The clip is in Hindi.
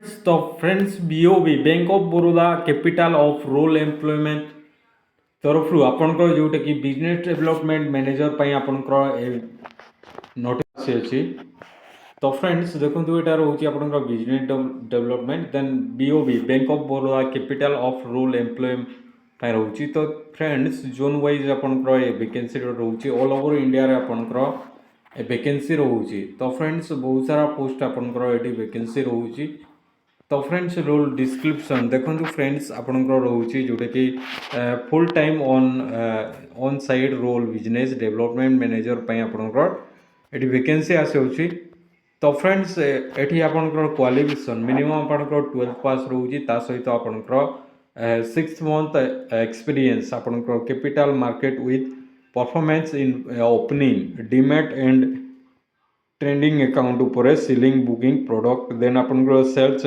तो friends BOB bank of Baroda capital of role employment तरफ आपंकर जोटा कि बिजनेस डेवलपमेंट मैनेजर आपंकर नोटिस अच्छी। तो फ्रेंड्स देखो यहाँ रोचे आप business development then BOB bank of Baroda capital of role employ रोचे। तो फ्रेंड्स जोन वाइज आपंकर वैकेंसी रोचे ऑल ओवर इंडिया रे आपंकर वैकेंसी रोचे। तो फ्रेंड्स बहुत सारा पोस्ट आपंकर ये वैकेंसी रोचे। तो फ्रेंड्स रोल डिस्क्रिप्शन देखो फ्रेंड्स आपंकर रोचे जोटा कि full time on side role business development manager आपंकर ये वैकेंसी आसी। तो फ्रेंड्स एठी आपनकर क्वालिफिकेशन मिनिमम आपनकर 12th पास रोची ता सहित आपनकर 6 मंथ एक्सपीरियंस आपनकर capital market with performance in opening demat and trending account ऊपर सेलिंग बुकिंग प्रोडक्ट देन आपनकर सेल्स